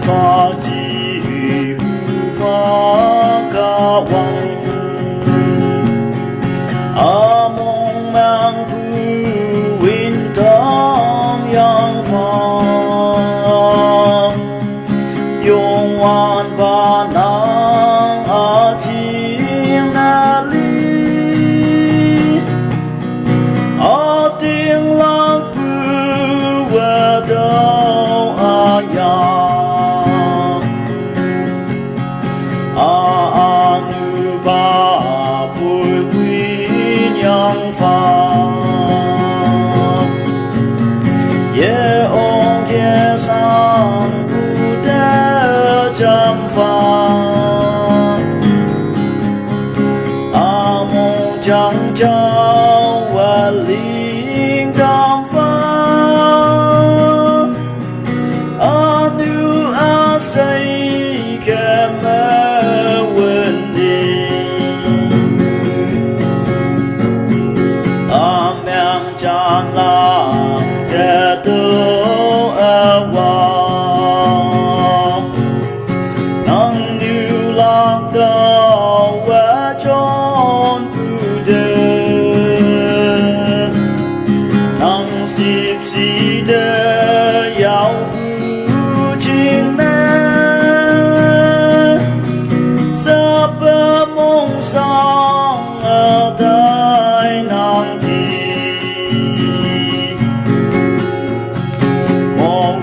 法之雨花高望，阿蒙mang不win当阳方，永安巴南阿金那里，阿丁拉不我都阿呀。夜ông夜上不得蒸发，阿蒙将将我领刚发，阿努阿谁个么问题，阿명장啦。都望，能流浪到我中不得，能习习的要不进来，什么梦想而太难听。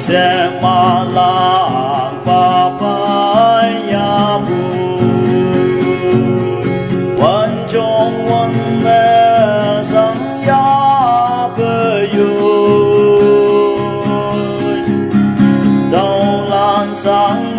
Sẽ mà lang ba ba ya bu Wan trong wan me sang ya bơ yu Đâu lan sang